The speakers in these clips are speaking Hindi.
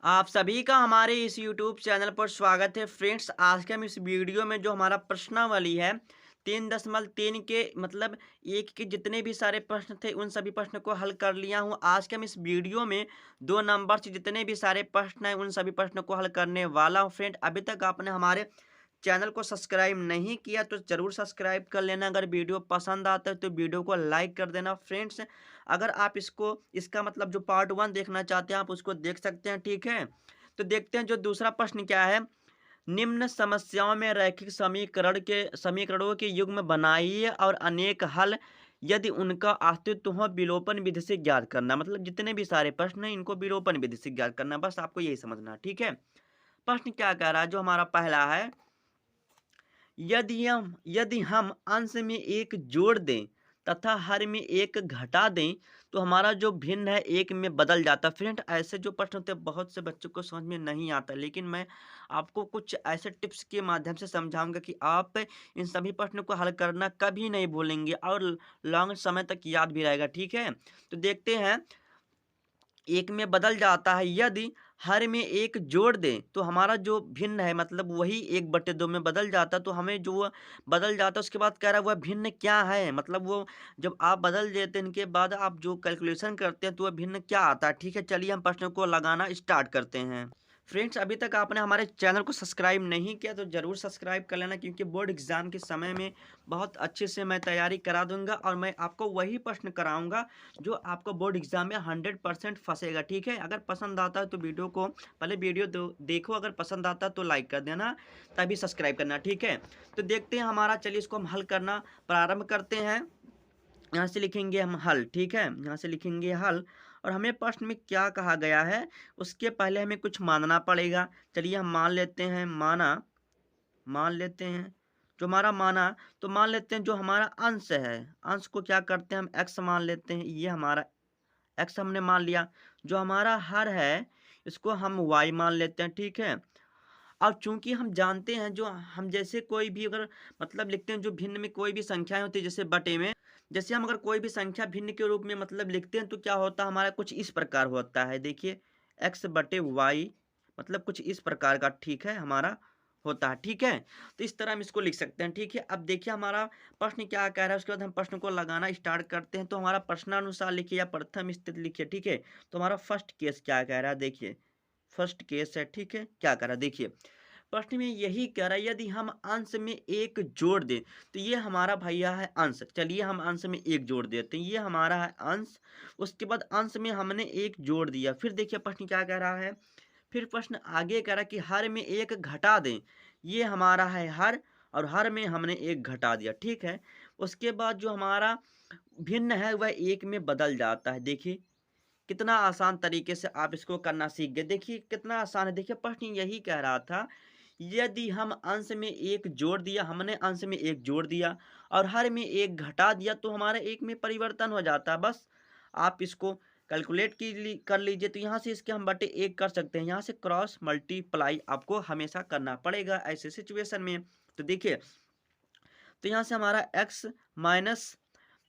आप सभी का हमारे इस यूट्यूब चैनल पर स्वागत है फ्रेंड्स। आज के हम इस वीडियो में जो हमारा प्रश्नावली है 3.3 के मतलब एक के जितने भी सारे प्रश्न थे उन सभी प्रश्न को हल कर लिया हूं। आज के हम इस वीडियो में 2 नंबर से जितने भी सारे प्रश्न हैं उन सभी प्रश्नों को हल करने वाला हूं। फ्रेंड, अभी तक आपने हमारे चैनल को सब्सक्राइब नहीं किया तो ज़रूर सब्सक्राइब कर लेना। अगर वीडियो पसंद आता है तो वीडियो को लाइक कर देना फ्रेंड्स। अगर आप इसका मतलब जो पार्ट 1 देखना चाहते हैं आप उसको देख सकते हैं, ठीक है। तो देखते हैं जो दूसरा प्रश्न क्या है। निम्न समस्याओं में रैखिक समीकरणों के युग्म बनाइए और अनेक हल यदि उनका अस्तित्व हो विलोपन विधि से ज्ञात करना। मतलब जितने भी सारे प्रश्न हैं इनको विलोपन विधि से ज्ञात करना, बस आपको यही समझना, ठीक है। प्रश्न क्या कह रहा है, जो हमारा पहला है, यदि हम अंश में एक जोड़ दें तथा हर में एक घटा दें तो हमारा जो भिन्न है एक में बदल जाता। फ्रेंड, ऐसे जो प्रश्न होते हैं बहुत से बच्चों को समझ में नहीं आता, लेकिन मैं आपको कुछ ऐसे टिप्स के माध्यम से समझाऊंगा कि आप इन सभी प्रश्नों को हल करना कभी नहीं भूलेंगे और लॉन्ग समय तक याद भी रहेगा, ठीक है। तो देखते हैं, एक में बदल जाता है। यदि हर में एक जोड़ दें तो हमारा जो भिन्न है मतलब वही 1/2 में बदल जाता, तो हमें जो वो बदल जाता उसके बाद कह रहा है वह भिन्न क्या है। मतलब वो जब आप बदल देते हैं इनके बाद आप जो कैलकुलेशन करते हैं तो वह भिन्न क्या आता है, ठीक है। चलिए हम प्रश्नों को लगाना स्टार्ट करते हैं। फ्रेंड्स, अभी तक आपने हमारे चैनल को सब्सक्राइब नहीं किया तो ज़रूर सब्सक्राइब कर लेना, क्योंकि बोर्ड एग्ज़ाम के समय में बहुत अच्छे से मैं तैयारी करा दूंगा और मैं आपको वही प्रश्न कराऊंगा जो आपको बोर्ड एग्जाम में 100% फंसेगा, ठीक है। अगर पसंद आता है तो वीडियो को पहले देखो, अगर पसंद आता है तो लाइक कर देना, तभी सब्सक्राइब करना, ठीक है। तो देखते हैं हमारा, चलिए इसको हम हल करना प्रारंभ करते हैं। यहाँ से लिखेंगे हम हल, ठीक है। यहाँ से लिखेंगे हल और हमें प्रश्न में क्या कहा गया है उसके पहले हमें कुछ मानना पड़ेगा। चलिए हम मान लेते हैं, मान लेते हैं जो हमारा माना, तो मान लेते हैं जो हमारा अंश है, अंश को क्या करते हैं हम एक्स मान लेते हैं। ये हमारा एक्स हमने मान लिया। जो हमारा हर है इसको हम वाई मान लेते हैं, ठीक है। अब चूंकि हम जानते हैं जो हम जैसे कोई भी अगर मतलब लिखते हैं जो भिन्न में कोई भी संख्याएं होती है जैसे बटे में, जैसे हम अगर कोई भी संख्या भिन्न के रूप में मतलब लिखते हैं तो क्या होता है हमारा कुछ इस प्रकार होता है। देखिए, x/y मतलब कुछ इस प्रकार का, ठीक है, हमारा होता है, ठीक है। तो इस तरह हम इसको लिख सकते हैं, ठीक है। अब देखिए हमारा प्रश्न क्या कह रहा है, उसके बाद हम प्रश्न को लगाना स्टार्ट करते हैं। तो हमारा प्रश्नानुसार लिखिए या प्रथम स्थिति लिखिए, ठीक है। तो हमारा फर्स्ट केस क्या कह रहा है, देखिए फर्स्ट केस है, ठीक है। क्या कह रहा है देखिए, प्रश्न में यही कह रहा है यदि हम अंश में एक जोड़ दें, तो ये हमारा भैया है अंश। चलिए हम अंश में एक जोड़ देते हैं, ये हमारा है अंश। उसके बाद अंश में हमने एक जोड़ दिया। फिर देखिए प्रश्न क्या कह रहा है, फिर प्रश्न आगे कह रहा है कि हर में एक घटा दें। ये हमारा है हर और हर में हमने एक घटा दिया, ठीक है। उसके बाद जो हमारा भिन्न है वह एक में बदल जाता है। देखिए कितना आसान तरीके से आप इसको करना सीख गए, देखिए कितना आसान है। देखिए प्रश्न यही कह रहा था यदि हम अंश में एक जोड़ दिया, हमने अंश में एक जोड़ दिया और हर में एक घटा दिया तो हमारा एक में परिवर्तन हो जाता है। बस आप इसको कैलकुलेट कर लीजिए। तो यहाँ से इसके हम बटे एक कर सकते हैं, यहाँ से क्रॉस मल्टीप्लाई आपको हमेशा करना पड़ेगा ऐसे सिचुएशन में। तो देखिए, तो यहाँ से हमारा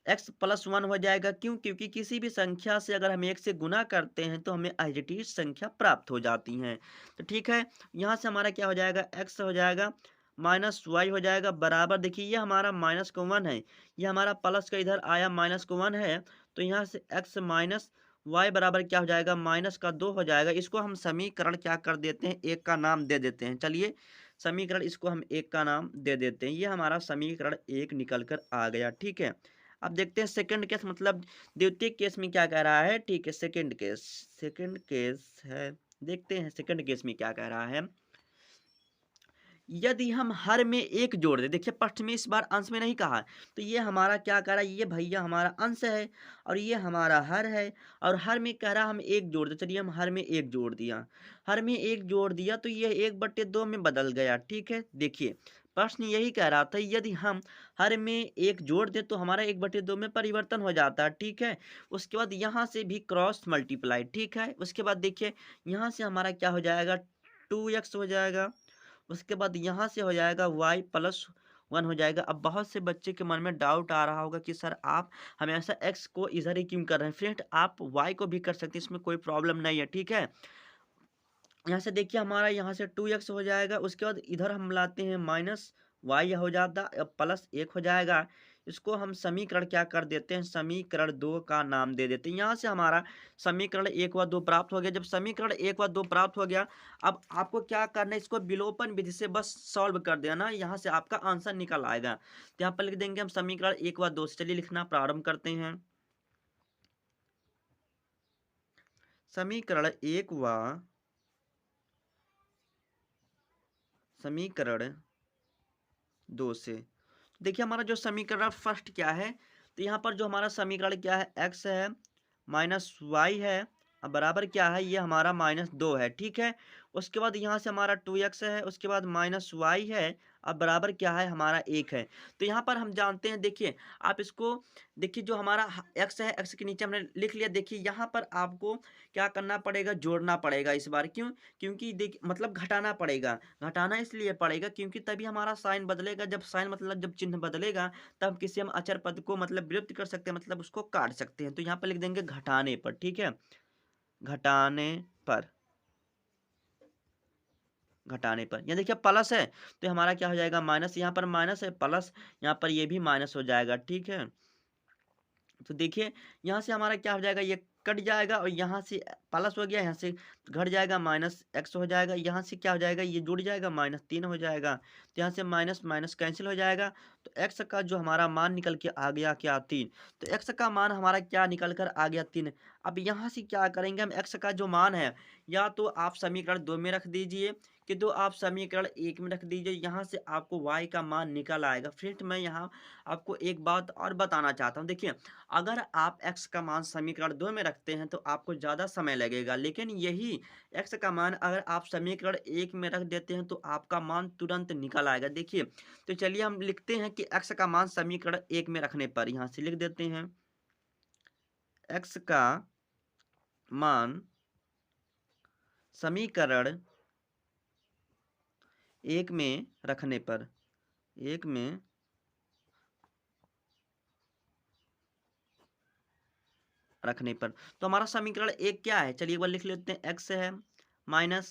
x+1 हो जाएगा। क्यों? क्योंकि किसी भी संख्या से अगर हम एक से गुना करते हैं तो हमें एज इट इज संख्या प्राप्त हो जाती हैं। तो ठीक है, यहाँ से हमारा क्या हो जाएगा, x हो जाएगा माइनस वाई हो जाएगा बराबर। देखिए ये हमारा माइनस का 1 है, ये हमारा प्लस का इधर आया माइनस का 1 है, तो यहाँ से x माइनस वाई बराबर क्या हो जाएगा, माइनस का 2 हो जाएगा। इसको हम समीकरण क्या कर देते हैं, एक का नाम दे देते हैं। चलिए समीकरण इसको हम एक का नाम दे देते हैं, ये हमारा समीकरण एक निकल कर आ गया, ठीक है। अब देखते हैं सेकंड केस, मतलब द्वितीय केस में क्या कह रहा है, ठीक है। सेकंड केस है, देखते हैं सेकंड केस में क्या कह रहा है। यदि हम हर में एक जोड़ दें, देखिए प्रश्न में इस बार अंश में नहीं कहा, तो ये हमारा क्या कह रहा है, ये भैया हमारा अंश है और ये हमारा हर है और हर में कह रहा है हम एक जोड़ दे। चलिए हम हर में एक जोड़ दिया, हर में एक जोड़ दिया तो ये 1/2 में बदल गया, ठीक है। देखिए प्रश्न यही कह रहा था यदि हम हर में एक जोड़ दें तो हमारा 1/2 में परिवर्तन हो जाता है, ठीक है। उसके बाद यहाँ से भी क्रॉस मल्टीप्लाई, ठीक है। उसके बाद देखिए यहाँ से हमारा क्या हो जाएगा, 2x हो जाएगा। उसके बाद यहाँ से हो जाएगा y+1 हो जाएगा। अब बहुत से बच्चे के मन में डाउट आ रहा होगा कि सर आप हमेशा x को इधर ही क्यों कर रहे हैं। फ्रेंड, आप y को भी कर सकते हैं, इसमें कोई प्रॉब्लम नहीं है, ठीक है। यहाँ से देखिए हमारा यहाँ से 2x हो जाएगा, उसके बाद इधर हम लाते हैं माइनस वाई हो जाता, अब प्लस 1 हो जाएगा। इसको हम समीकरण क्या कर देते हैं, समीकरण 2 का नाम दे देते हैं। यहाँ से हमारा समीकरण 1 व 2 प्राप्त हो गया। जब समीकरण 1 व 2 प्राप्त हो गया, अब आपको क्या करना है, इसको विलोपन विधि से बस सॉल्व कर देना, यहाँ से आपका आंसर निकल आएगा। तो यहाँ पर लिख देंगे हम समीकरण 1 व 2 से। चलिए लिखना प्रारंभ करते हैं। समीकरण 1 व समीकरण 2 से देखिए हमारा जो समीकरण फर्स्ट क्या है, तो यहाँ पर जो हमारा समीकरण क्या है, x है माइनस वाई है, अब बराबर क्या है, ये हमारा -2 है, ठीक है। उसके बाद यहाँ से हमारा 2x है, उसके बाद -y है, अब बराबर क्या है, हमारा 1 है। तो यहाँ पर हम जानते हैं, देखिए आप इसको देखिए, जो हमारा x है, x के नीचे हमने लिख लिया। देखिए यहाँ पर आपको क्या करना पड़ेगा, जोड़ना पड़ेगा इस बार। क्यों? क्योंकि देखिए मतलब घटाना पड़ेगा। घटाना इसलिए पड़ेगा क्योंकि तभी हमारा साइन बदलेगा। जब साइन मतलब जब चिन्ह बदलेगा, तब किसी हम अचर पद को मतलब विलुप्त कर सकते हैं, मतलब उसको काट सकते हैं। तो यहाँ पर लिख देंगे घटाने पर, ठीक है, घटाने पर, घटाने पर। यहाँ देखिए प्लस है, तो हमारा क्या हो जाएगा, माइनस। यहाँ पर माइनस है, प्लस, यहाँ पर ये भी माइनस हो जाएगा, ठीक है। तो देखिए यहाँ से हमारा क्या हो जाएगा, ये कट जाएगा और यहाँ से प्लस हो गया, यहाँ से घट जाएगा, माइनस एक्स हो जाएगा। यहाँ से क्या हो जाएगा, ये जुड़ जाएगा, -3 हो जाएगा। तो यहाँ से माइनस माइनस कैंसिल हो जाएगा। तो एक्स का जो हमारा मान निकल के आ गया क्या, 3। तो एक्स का मान हमारा क्या निकल कर आ गया, 3। अब यहाँ से क्या करेंगे हम, एक्स का जो मान है, या तो आप समीकरण 2 में रख दीजिए, कि तो आप समीकरण 1 में रख दीजिए। यहाँ से आपको y का मान निकल आएगा। फ्रेंड मैं यहाँ आपको एक बात और बताना चाहता हूँ। देखिए अगर आप x का मान समीकरण 2 में रखते हैं, तो आपको ज़्यादा समय लगेगा, लेकिन यही x का मान अगर आप समीकरण 1 में रख देते हैं, तो आपका मान तुरंत निकल आएगा। देखिए तो चलिए हम लिखते हैं कि x का मान समीकरण 1 में रखने पर, यहाँ से लिख देते हैं x का मान समीकरण 1 में रखने पर, 1 में रखने पर, तो हमारा समीकरण 1 क्या है, चलिए एक बार लिख लेते हैं। x है माइनस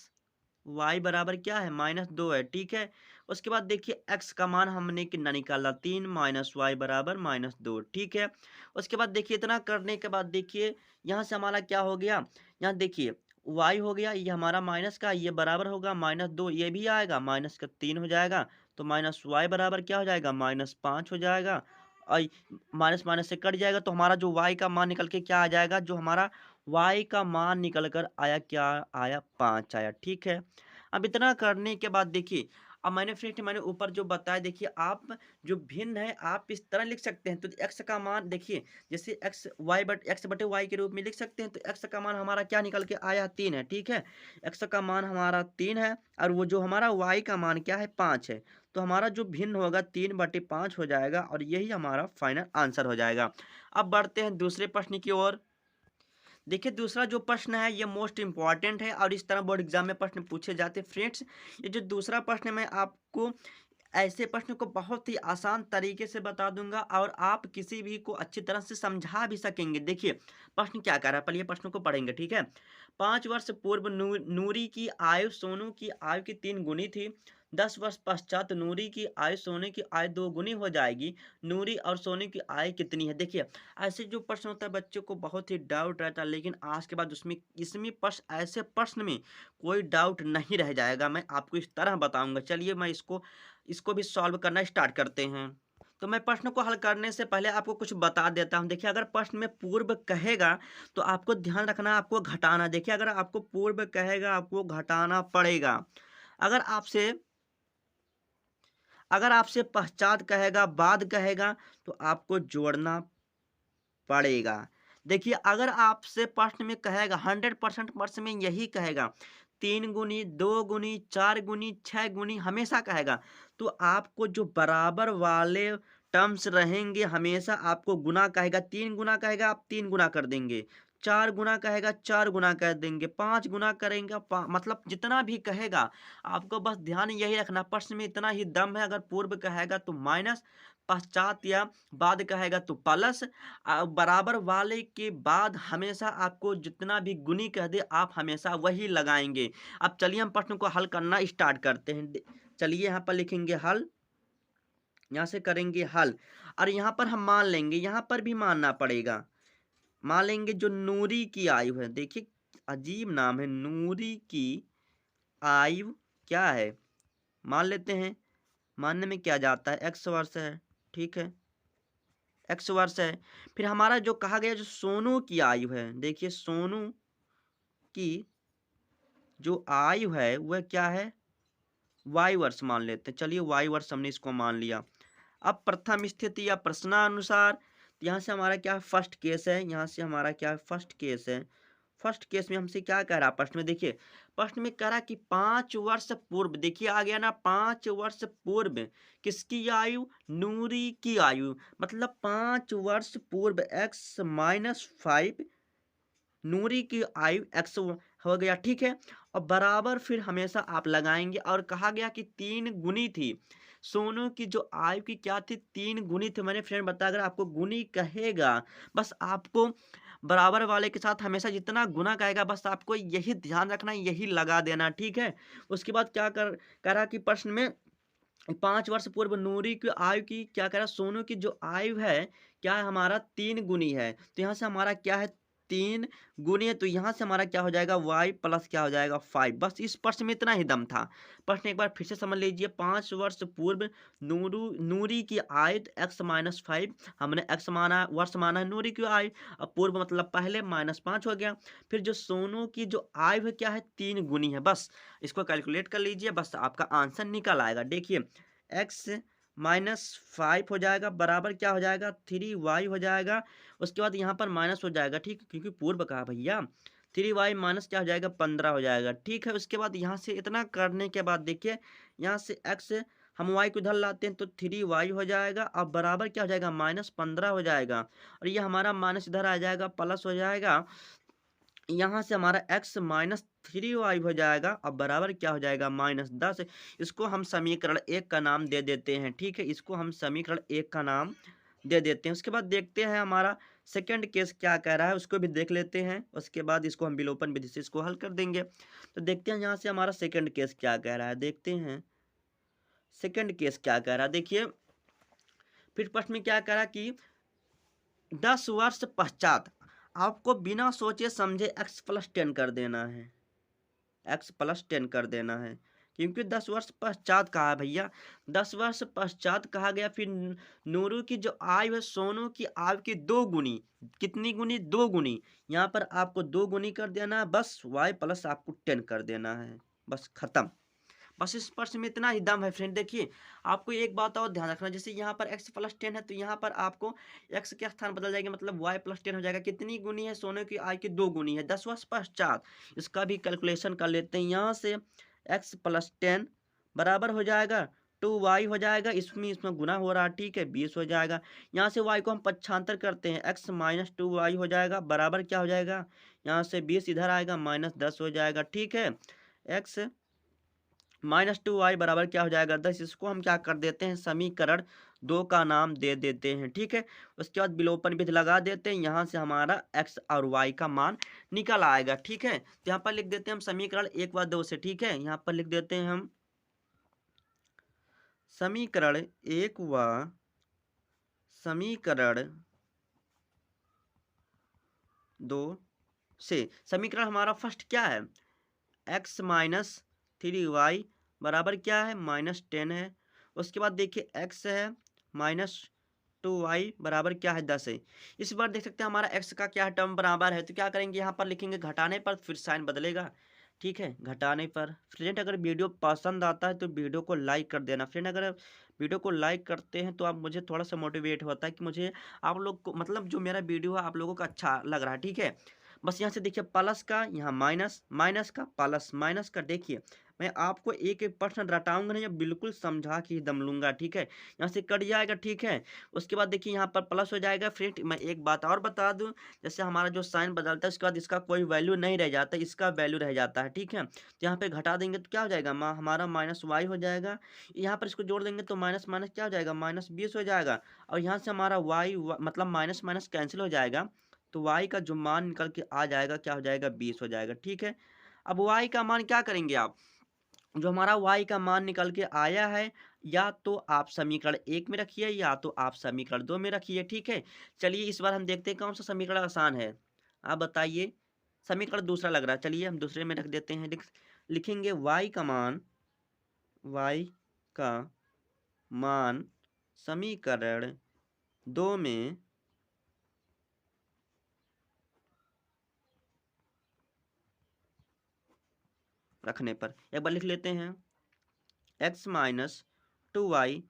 y बराबर क्या है, -2 है, ठीक है। उसके बाद देखिए x का मान हमने कितना निकाला, 3 माइनस y बराबर -2, ठीक है। उसके बाद देखिए इतना करने के बाद देखिए यहाँ से हमारा क्या हो गया, यहाँ देखिए y हो गया, ये हमारा माइनस का, ये बराबर होगा -2, ये भी आएगा, माइनस का 3 हो जाएगा। तो माइनस y बराबर क्या हो जाएगा, -5 हो जाएगा। और माइनस माइनस से कट जाएगा, तो हमारा जो y का मान निकल के क्या आ जाएगा, जो हमारा y का मान निकल कर आया, क्या आया, 5 आया, ठीक है। अब इतना करने के बाद देखिए, अब मैंने ऊपर जो बताया, देखिए आप जो भिन्न है आप इस तरह लिख सकते हैं। तो x का मान देखिए, जैसे x बटे y के रूप में लिख सकते हैं। तो x का मान हमारा क्या निकल के आया, 3 है, ठीक है। x का मान हमारा 3 है, और वो जो हमारा y का मान क्या है, 5 है। तो हमारा जो भिन्न होगा 3/5 हो जाएगा, और यही हमारा फाइनल आंसर हो जाएगा। अब बढ़ते हैं दूसरे प्रश्न की ओर। देखिए दूसरा जो प्रश्न है, ये मोस्ट इंपॉर्टेंट है, और इस तरह बोर्ड एग्जाम में प्रश्न पूछे जाते हैं। फ्रेंड्स ये जो दूसरा प्रश्न है, मैं आपको ऐसे प्रश्न को बहुत ही आसान तरीके से बता दूंगा, और आप किसी भी को अच्छी तरह से समझा भी सकेंगे। देखिए प्रश्न क्या कह रहा है, पहले प्रश्न को पढ़ेंगे, ठीक है। 5 वर्ष पूर्व नूरी की आयु सोनू की आयु की 3 गुनी थी। 10 वर्ष पश्चात नूरी की आयु सोने की आयु 2 गुनी हो जाएगी। नूरी और सोने की आयु कितनी है। देखिए ऐसे जो प्रश्न होता है, बच्चों को बहुत ही डाउट रहता है, लेकिन आज के बाद उसमें इसमें प्रश्न, ऐसे प्रश्न में कोई डाउट नहीं रह जाएगा। मैं आपको इस तरह बताऊंगा। चलिए मैं इसको इसको भी सॉल्व करना स्टार्ट करते हैं। तो मैं प्रश्न को हल करने से पहले आपको कुछ बता देता हूं। देखिए अगर प्रश्न में पूर्व कहेगा, तो आपको ध्यान रखना, आपको घटाना। देखिए अगर आपको पूर्व कहेगा, आपको घटाना पड़ेगा। अगर आपसे अगर आपसे पश्चात कहेगा, बाद कहेगा, तो आपको जोड़ना पड़ेगा। देखिए अगर आपसे प्रश्न में कहेगा, 100% प्रश्न में यही कहेगा, 3 गुनी, 2 गुनी, 4 गुनी, 6 गुनी हमेशा कहेगा, तो आपको जो बराबर वाले टर्म्स रहेंगे, हमेशा आपको गुना कहेगा। 3 गुना कहेगा, आप 3 गुना कर देंगे। 4 गुना कहेगा, 4 गुना कर देंगे। 5 गुना करेंगे, मतलब जितना भी कहेगा, आपको बस ध्यान यही रखना, प्रश्न में इतना ही दम है। अगर पूर्व कहेगा तो माइनस, पश्चात या बाद कहेगा तो प्लस, बराबर वाले के बाद हमेशा आपको जितना भी गुनी कह दे आप हमेशा वही लगाएंगे। अब चलिए हम प्रश्न को हल करना स्टार्ट करते हैं। चलिए यहाँ पर लिखेंगे हल, यहाँ से करेंगे हल, और यहाँ पर हम मान लेंगे, यहाँ पर भी मानना पड़ेगा, मान लेंगे जो नूरी की आयु है, देखिए अजीब नाम है, नूरी की आयु क्या है, मान लेते हैं। मानने में क्या जाता है, एक्स वर्ष है, ठीक है, एक्स वर्ष है। फिर हमारा जो कहा गया जो सोनू की आयु है, देखिए सोनू की जो आयु है वह क्या है, वाई वर्ष मान लेते हैं। चलिए वाई वर्ष हमने इसको मान लिया। अब प्रथम स्थिति या प्रश्नानुसार, यहाँ से हमारा क्या फर्स्ट केस है, यहाँ से हमारा क्या फर्स्ट केस है। फर्स्ट केस में हमसे क्या कह रहा प्रश्न में, देखिए प्रश्न में कह रहा कि 5 वर्ष पूर्व, देखिए आ गया ना, 5 वर्ष पूर्व किसकी आयु, नूरी की आयु, मतलब 5 वर्ष पूर्व x-5 नूरी की आयु x हो गया, ठीक है। और बराबर फिर हमेशा आप लगाएंगे, और कहा गया कि 3 गुनी थी सोनू की जो आयु की, क्या थी, 3 गुनी थी। मैंने फ्रेंड बताया अगर आपको गुनी कहेगा बस आपको बराबर वाले के साथ हमेशा जितना गुना कहेगा बस आपको यही ध्यान रखना, यही लगा देना, ठीक है। उसके बाद क्या कर रहा कि प्रश्न में 5 वर्ष पूर्व नूरी की आयु की क्या कह रहा, सोनू की जो आयु है क्या है हमारा 3 गुनी है, तो यहाँ से हमारा क्या है 3 गुनी है, तो यहाँ से हमारा क्या हो जाएगा y प्लस क्या हो जाएगा 5। बस इस प्रश्न में इतना ही दम था। प्रश्न एक बार फिर से समझ लीजिए, 5 वर्ष पूर्व नूरी की आयु x-5, हमने x माना, वर्ष माना है, नूरी की आयु, अब पूर्व मतलब पहले, -5 हो गया। फिर जो सोनू की जो आयु है क्या है 3 गुनी है, बस इसको कैलकुलेट कर लीजिए, बस आपका आंसर निकल आएगा। देखिए x-5 हो जाएगा बराबर क्या हो जाएगा 3y हो जाएगा। उसके बाद यहाँ पर माइनस हो जाएगा, ठीक है, क्योंकि पूर्व कहा भैया, 3y माइनस क्या हो जाएगा 15 हो जाएगा, ठीक है। उसके बाद यहाँ से इतना करने के बाद देखिए यहाँ से x हम y को इधर लाते हैं तो 3y हो जाएगा, अब बराबर क्या हो जाएगा -15 हो जाएगा, और ये हमारा माइनस इधर आ जाएगा, प्लस हो जाएगा, यहाँ से हमारा x-3y हो जाएगा, अब बराबर क्या हो जाएगा -10। इसको हम समीकरण 1 का नाम दे देते हैं, ठीक है, इसको हम समीकरण 1 का नाम दे देते हैं। उसके बाद देखते हैं हमारा सेकंड केस क्या कह रहा है, उसको भी देख लेते हैं। उसके बाद इसको हम विलोपन विधि से इसको हल कर देंगे। तो देखते हैं यहाँ से हमारा सेकंड केस क्या कह रहा है, देखते हैं सेकंड केस क्या कह रहा है। देखिए फिर प्रश्न में क्या कह रहा है कि 10 वर्ष पश्चात आपको बिना सोचे समझे x+10 कर देना है, x+10 कर देना है, क्योंकि 10 वर्ष पश्चात कहा भैया, 10 वर्ष पश्चात कहा गया। फिर नूरू की जो आयु है सोनू की आयु की 2 गुनी, कितनी गुनी 2 गुनी, यहाँ पर आपको 2 गुनी कर देना है, बस y प्लस आपको 10 कर देना है, बस खत्म। बस इस प्रश्न में इतना ही दम है फ्रेंड। देखिए आपको एक बात और ध्यान रखना, जैसे यहाँ पर x+10 है तो यहाँ पर आपको x के स्थान बदल जाएगा, मतलब y+10 हो जाएगा। कितनी गुनी है सोने की आय की 2 गुनी है 10 वर्ष पश्चात, इसका भी कैलकुलेशन कर लेते हैं। यहाँ से x+10 बराबर हो जाएगा 2y हो जाएगा, इसमें गुना हो रहा है, ठीक है, 20 हो जाएगा। यहाँ से y को हम पक्षांतर करते हैं, x-2y हो जाएगा बराबर क्या हो जाएगा, यहाँ से 20 इधर आएगा, -10 हो जाएगा, ठीक है। x -2y बराबर क्या हो जाएगा 10। इसको हम क्या कर देते हैं समीकरण 2 का नाम दे देते हैं, ठीक है। उसके बाद विलोपन विधि लगा देते हैं, यहाँ से हमारा x और y का मान निकल आएगा, ठीक है। तो यहाँ पर लिख देते हैं हम समीकरण 1 व 2 से, ठीक है। यहाँ पर लिख देते हैं हम समीकरण 1 व समीकरण 2 से। समीकरण हमारा फर्स्ट क्या है, x-3y बराबर क्या है -10 है। उसके बाद देखिए x है -2y बराबर क्या है 10 है। इस बार देख सकते हैं हमारा x का क्या टर्म बराबर है, तो क्या करेंगे यहाँ पर लिखेंगे घटाने पर, फिर साइन बदलेगा, ठीक है, घटाने पर। फ्रेंड अगर वीडियो पसंद आता है तो वीडियो को लाइक कर देना फ्रेंड, अगर वीडियो को लाइक करते हैं तो आप मुझे थोड़ा सा मोटिवेट होता है कि मुझे आप लोग को मतलब जो मेरा वीडियो है आप लोगों को अच्छा लग रहा है, ठीक है। बस यहाँ से देखिए प्लस का, यहाँ माइनस, माइनस का प्लस, माइनस का। देखिए मैं आपको एक एक प्रश्न रटाऊंगा नहीं, बिल्कुल समझा के ही दम लूंगा, ठीक है। यहाँ से कट जाएगा, ठीक है। उसके बाद देखिए यहाँ पर प्लस हो जाएगा। फिर मैं एक बात और बता दूं, जैसे हमारा जो साइन बदलता है उसके बाद इसका कोई वैल्यू नहीं रह जाता, इसका वैल्यू रह जाता है, ठीक है। तो यहाँ पे घटा देंगे तो क्या हो जाएगा, हमारा माइनस वाई हो जाएगा। यहाँ पर इसको जोड़ देंगे तो माइनस माइनस क्या हो जाएगा, माइनस 20 हो जाएगा। और यहाँ से हमारा वाई मतलब माइनस माइनस कैंसिल हो जाएगा, तो y का जो मान निकल के आ जाएगा क्या हो जाएगा, 20 हो जाएगा, ठीक है। अब y का मान क्या करेंगे आप, जो हमारा y का मान निकल के आया है, या तो आप समीकरण 1 में रखिए या तो आप समीकरण 2 में रखिए, ठीक है। चलिए इस बार हम देखते हैं कौन सा समीकरण आसान है, आप बताइए। समीकरण दूसरा लग रहा है, चलिए हम दूसरे में रख देते हैं। लिखेंगे y का मान, y का मान समीकरण 2 में रखने पर एक बार लिख लेते हैं, x माइनस 2y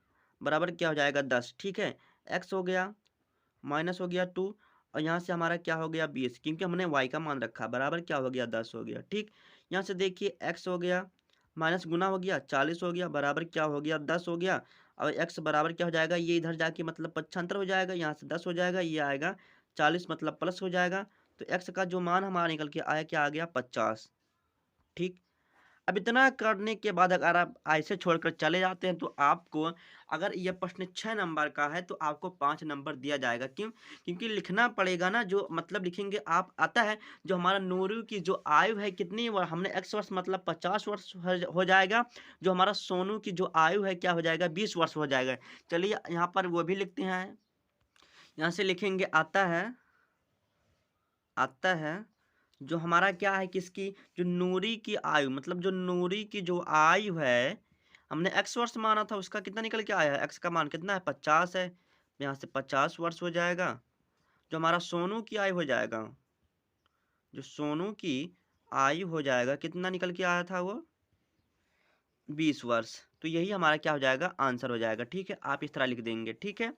बराबर क्या हो जाएगा, 10, ठीक है। x हो गया, माइनस हो गया 2, और यहाँ से हमारा क्या हो गया, 20, क्योंकि हमने y का मान रखा, बराबर क्या हो गया, 10 हो गया, ठीक। यहाँ से देखिए x हो गया, माइनस गुना हो गया 40 हो गया, बराबर क्या हो गया, 10 हो गया। और x बराबर क्या हो जाएगा, ये इधर जाके मतलब 75 हो जाएगा, यहाँ से 10 हो जाएगा, ये आएगा 40 मतलब प्लस हो जाएगा। तो x का जो मान हमारा निकल के आया क्या आ गया, 50, ठीक। अब इतना करने के बाद अगर आप ऐसे छोड़कर चले जाते हैं तो आपको, अगर यह प्रश्न 6 नंबर का है तो आपको 5 नंबर दिया जाएगा। क्यों, क्योंकि लिखना पड़ेगा ना, जो मतलब लिखेंगे आप, आता है जो हमारा नूरू की जो आयु है कितनी, हमने x वर्ष मतलब 50 वर्ष हो जाएगा। जो हमारा सोनू की जो आयु है क्या हो जाएगा, 20 वर्ष हो जाएगा। चलिए यहाँ पर वो भी लिखते हैं, यहाँ से लिखेंगे आता है जो हमारा क्या है, किसकी, जो नूरी की आयु, मतलब जो नूरी की जो आयु है, हमने x वर्ष माना था, उसका कितना निकल के आया है, x का मान कितना है, 50 है। यहाँ से 50 वर्ष हो जाएगा। जो हमारा सोनू की आयु हो जाएगा, जो सोनू की आयु हो जाएगा, कितना निकल के आया था वो, 20 वर्ष। तो यही हमारा क्या हो जाएगा, आंसर हो जाएगा, ठीक है। आप इस तरह लिख देंगे, ठीक है।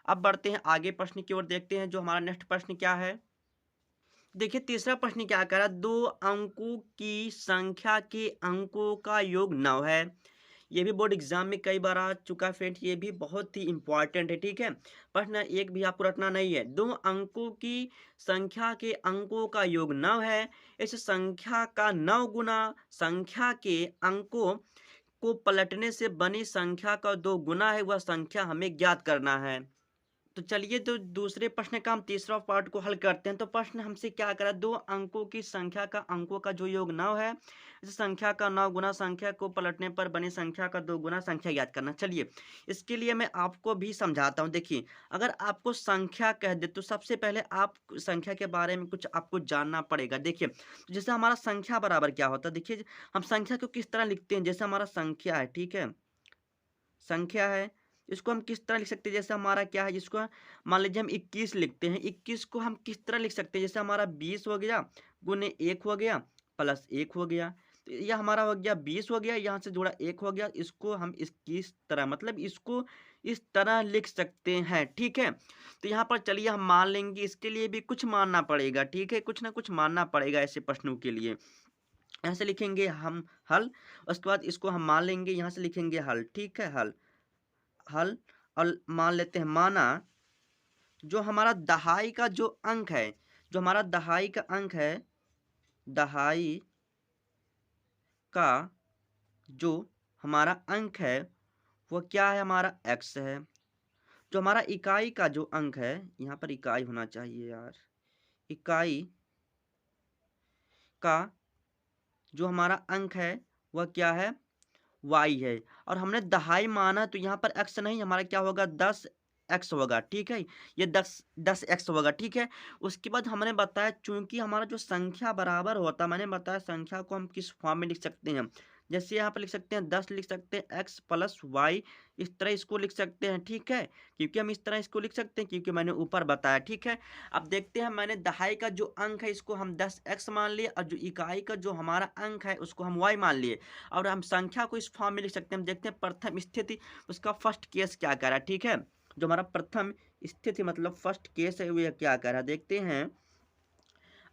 अब बढ़ते हैं आगे प्रश्न की ओर, देखते हैं जो हमारा नेक्स्ट प्रश्न क्या है। देखिए तीसरा प्रश्न क्या कह रहा है, 2 अंकों की संख्या के अंकों का योग 9 है। ये भी बोर्ड एग्जाम में कई बार आ चुका है फ्रेंड, ये भी बहुत ही इंपॉर्टेंट है, ठीक है। प्रश्न एक भी आपको रटना नहीं है। 2 अंकों की संख्या के अंकों का योग 9 है। इस संख्या का 9 गुना संख्या के अंकों को पलटने से बनी संख्या का 2 गुना है, वह संख्या हमें ज्ञात करना है। तो चलिए तो दूसरे प्रश्न का हम तीसरा पार्ट को हल करते हैं। तो प्रश्न हमसे क्या करा, 2 अंकों की संख्या का अंकों का जो योग 9 है, इस संख्या का 9 गुना संख्या को पलटने पर बनी संख्या का 2 गुना संख्या याद करना। चलिए इसके लिए मैं आपको भी समझाता हूँ। देखिए अगर आपको संख्या कह दे तो सबसे पहले आप संख्या के बारे में कुछ आपको जानना पड़ेगा। देखिए तो जैसे हमारा संख्या बराबर क्या होता है, देखिए हम संख्या को किस तरह लिखते हैं, जैसे हमारा संख्या है, ठीक है, संख्या है, इसको हम किस तरह लिख सकते हैं, जैसे हमारा क्या है, जिसको मान लीजिए हम 21 लिखते हैं, 21 को हम किस तरह लिख सकते हैं, जैसे हमारा 20 हो गया गुने 1 हो गया प्लस 1 हो गया। तो यह हमारा हो गया 20 हो गया, यहाँ से जुड़ा 1 हो गया, इसको हम इस तरह मतलब इसको इस तरह लिख सकते हैं, ठीक है। तो यहाँ पर चलिए हम मान लेंगे, इसके लिए भी कुछ मानना पड़ेगा, ठीक है, कुछ ना कुछ मानना पड़ेगा ऐसे प्रश्नों के लिए। यहाँ से लिखेंगे हम हल, उसके बाद इसको हम मान लेंगे, यहाँ से लिखेंगे हल, ठीक है, हल हल। और मान लेते हैं माना, जो हमारा दहाई का जो अंक है, जो हमारा दहाई का अंक है, दहाई का जो हमारा अंक है वो क्या है, हमारा x है। जो हमारा इकाई का जो अंक है, यहाँ पर इकाई होना चाहिए यार, इकाई का जो हमारा अंक है वह क्या है, y है। और हमने दहाई माना तो यहाँ पर x नहीं, हमारा क्या होगा, 10x होगा, ठीक है, ये 10x होगा, ठीक है। उसके बाद हमने बताया चूंकि हमारा जो संख्या बराबर होता है, मैंने बताया संख्या को हम किस फॉर्म में लिख सकते हैं, जैसे यहाँ पर लिख सकते हैं 10 लिख सकते हैं x प्लस वाई, इस तरह इसको लिख सकते हैं, ठीक है। क्योंकि हम इस तरह इसको लिख सकते हैं क्योंकि मैंने ऊपर बताया, ठीक है। अब देखते हैं, मैंने दहाई का जो अंक है इसको हम 10x मान लिए, और जो इकाई का जो हमारा अंक है उसको हम y मान लिए, और हम संख्या को इस फॉर्म में लिख सकते हैं। हम देखते हैं प्रथम स्थिति उसका फर्स्ट केस क्या कह रहा है, ठीक है। जो हमारा प्रथम स्थिति मतलब फर्स्ट केस है वो क्या कह रहा है, देखते हैं।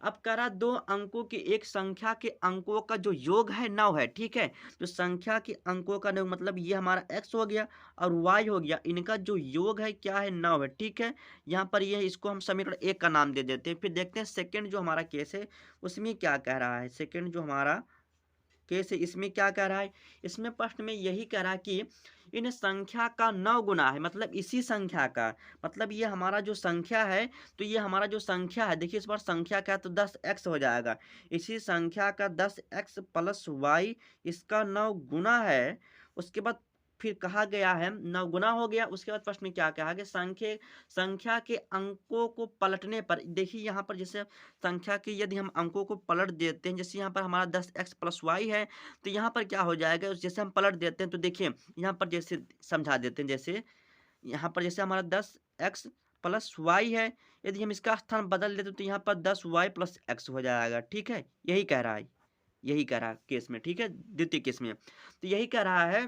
अब कह रहा 2 अंकों की एक संख्या के अंकों का जो योग है 9 है, ठीक है? जो संख्या के अंकों का योग मतलब ये हमारा x हो गया और y हो गया, इनका जो योग है क्या है 9 है, ठीक है? यहाँ पर ये इसको हम समीकरण 1 का नाम दे देते हैं। फिर देखते हैं सेकंड जो हमारा केस है उसमें क्या कह रहा है। सेकंड जो हमारा केस है इसमें क्या कह रहा है, इसमें प्रश्न में यही कह रहा है कि इन संख्या का 9 गुना है, मतलब इसी संख्या का, मतलब ये हमारा जो संख्या है, तो ये हमारा जो संख्या है देखिए इस बार संख्या क्या है तो 10x हो जाएगा। इसी संख्या का 10x प्लस वाई इसका 9 गुना है। उसके बाद फिर कहा गया है 9 गुना हो गया। उसके बाद प्रश्न में क्या कहा कि संख्या के अंकों को पलटने पर, देखिए यहाँ पर जैसे संख्या के यदि हम अंकों को पलट देते हैं, जैसे यहाँ पर हमारा 10x प्लस वाई है, तो यहाँ पर क्या हो जाएगा जैसे हम पलट देते हैं तो देखिए यहाँ पर जैसे समझा देते हैं, जैसे यहाँ पर जैसे हमारा 10x प्लस वाई है, यदि हम इसका स्थान बदल देते तो यहाँ पर 10y प्लस x हो जाएगा, ठीक है? यही कह रहा है, यही कह रहा है केस में, ठीक है? द्वितीय केस में तो यही कह रहा है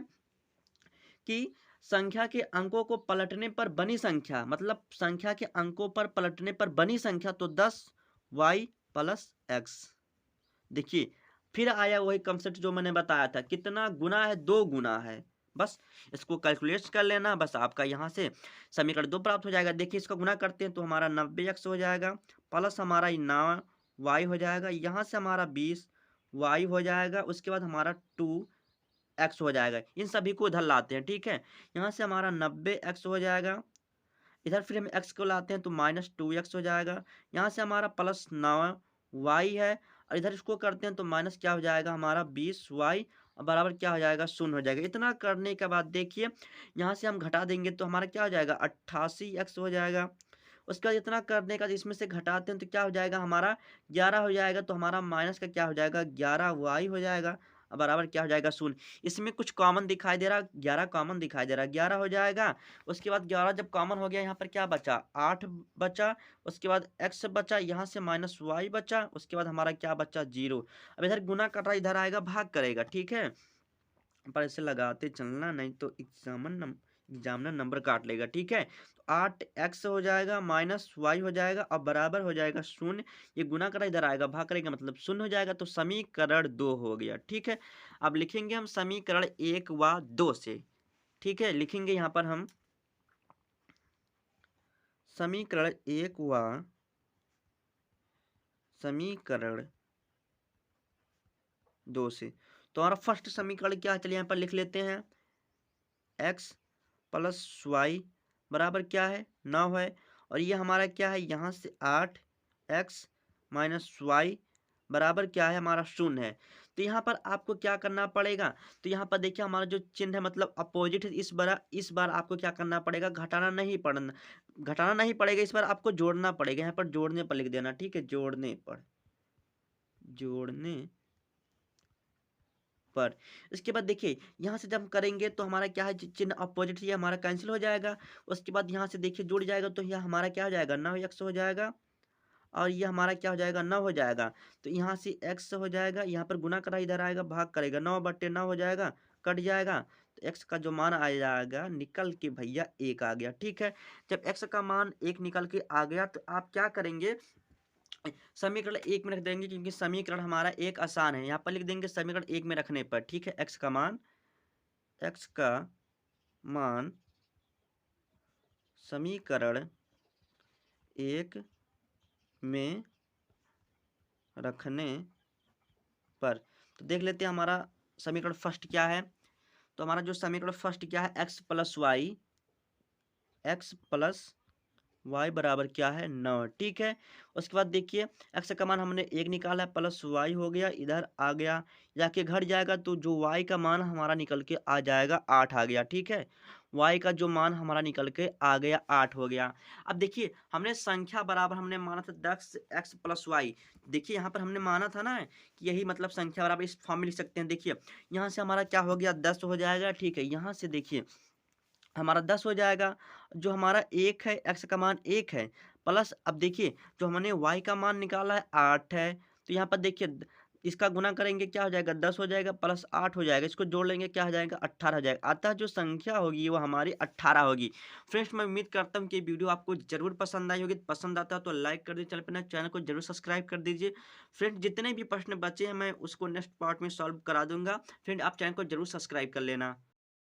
कि संख्या के अंकों को पलटने पर बनी संख्या, मतलब संख्या के अंकों पर पलटने पर बनी संख्या तो 10y प्लस x। देखिए फिर आया वही कंसेप्ट जो मैंने बताया था, कितना गुना है 2 गुना है। बस इसको कैलकुलेट कर लेना, बस आपका यहाँ से समीकरण 2 प्राप्त हो जाएगा। देखिए इसका गुना करते हैं तो हमारा 90x हो जाएगा प्लस हमारा 9y हो जाएगा, यहाँ से हमारा 20y हो जाएगा, उसके बाद हमारा 2x हो जाएगा। इन सभी को इधर लाते हैं, ठीक है? यहाँ से हमारा 90x हो जाएगा, इधर फिर हम x को लाते हैं तो -2x हो जाएगा, यहाँ से हमारा प्लस 9y है और इधर इसको करते हैं तो माइनस क्या हो जाएगा हमारा 20y और बराबर क्या हो जाएगा 0 हो जाएगा। इतना करने के बाद देखिए यहाँ से हम घटा देंगे तो हमारा क्या हो जाएगा 88x हो जाएगा। उसके बाद इतना करने का इसमें से घटाते हैं तो क्या हो जाएगा हमारा 11 हो जाएगा, तो हमारा माइनस का क्या हो जाएगा 11y हो जाएगा और बराबर क्या हो जाएगा 0। इसमें कुछ कॉमन दिखाई दे रहा, 11 कॉमन दिखाई दे रहा, 11 हो जाएगा। उसके बाद 11 जब कॉमन हो गया यहाँ पर क्या बचा 8 बचा, उसके बाद x बचा, यहाँ से माइनस वाई बचा, उसके बाद हमारा क्या बचा 0। अब इधर गुना कर रहा इधर आएगा भाग करेगा, ठीक है? पर इसे लगाते चलना नहीं तो एग्जामिनर नंबर काट लेगा, ठीक है? तो 8x हो जाएगा माइनस वाई हो जाएगा और बराबर हो जाएगा 0। ये गुना करा इधर आएगा भाग करेगा मतलब 0 हो जाएगा, तो समीकरण 2 हो गया, ठीक है? अब लिखेंगे हम समीकरण 1 व 2 से, ठीक है? लिखेंगे यहाँ पर हम समीकरण 1 व समीकरण 2 से। तो हमारा फर्स्ट समीकरण क्या है, चलिए यहाँ पर लिख लेते हैं x प्लस वाई बराबर क्या है 9 है, और ये हमारा क्या है यहाँ से 8x माइनस वाई बराबर क्या है हमारा 0 है। तो यहाँ पर आपको क्या करना पड़ेगा, तो यहाँ पर देखिए हमारा जो चिन्ह है मतलब अपोजिट है, इस बार आपको क्या करना पड़ेगा घटाना नहीं पड़ेगा, इस बार आपको जोड़ना पड़ेगा। यहाँ पर जोड़ने पर लिख देना, ठीक है? जोड़ने पर इसके बाद देखिए यहाँ से जब हम करेंगे तो हमारा क्या है चिन्ह अपोजिट ये हमारा कैंसिल हो जाएगा। उसके बाद यहाँ से देखिए जुड़ जाएगा तो यह हमारा क्या हो जाएगा 9x हो जाएगा और ये हमारा क्या हो जाएगा 9 हो जाएगा। तो यहाँ से x हो जाएगा, यहाँ पर गुना करा इधर आएगा भाग करेगा 9/9 हो जाएगा, कट जाएगा। तो x का जो मान आ जाएगा निकल के भैया 1 आ गया, ठीक है? जब x का मान 1 निकल के आ गया तो आप क्या करेंगे समीकरण 1 में रख देंगे, क्योंकि समीकरण हमारा एक आसान है। यहाँ पर लिख देंगे समीकरण 1 में रखने पर, ठीक है? x का मान समीकरण 1 में रखने पर, तो देख लेते हैं हमारा समीकरण फर्स्ट क्या है। तो हमारा जो समीकरण फर्स्ट क्या है x प्लस y बराबर क्या है 9, ठीक है? उसके बाद देखिए x का मान हमने 1 निकाला है प्लस y हो गया, इधर आ गया जाके घट जाएगा तो जो y का मान हमारा निकल के आ जाएगा 8 आ गया, ठीक है? y का जो मान हमारा निकल के आ गया 8 हो गया। अब देखिए हमने संख्या बराबर हमने माना था 10x प्लस वाई, देखिए यहाँ पर हमने माना था ना कि यही मतलब संख्या बराबर इस फॉर्म में लिख सकते हैं। देखिए यहाँ से हमारा क्या हो गया 10 हो जाएगा, ठीक है? यहाँ से देखिए हमारा 10 हो जाएगा, जो हमारा 1 है x का मान 1 है प्लस अब देखिए जो हमने y का मान निकाला है 8 है, तो यहाँ पर देखिए इसका गुना करेंगे क्या हो जाएगा 10 हो जाएगा प्लस 8 हो जाएगा, इसको जोड़ लेंगे क्या हो जाएगा 18 हो जाएगा, अतः जो संख्या होगी वो हमारी 18 होगी। फ्रेंड्स मैं उम्मीद करता हूँ कि वीडियो आपको ज़रूर पसंद आई होगी, पसंद आता है तो लाइक कर दीजिए, चैनल को ज़रूर सब्सक्राइब कर दीजिए। फ्रेंड्स जितने भी प्रश्न बचे हैं मैं उसको नेक्स्ट पार्ट में सॉल्व करा दूंगा, फ्रेंड आप चैनल को ज़रूर सब्सक्राइब कर लेना।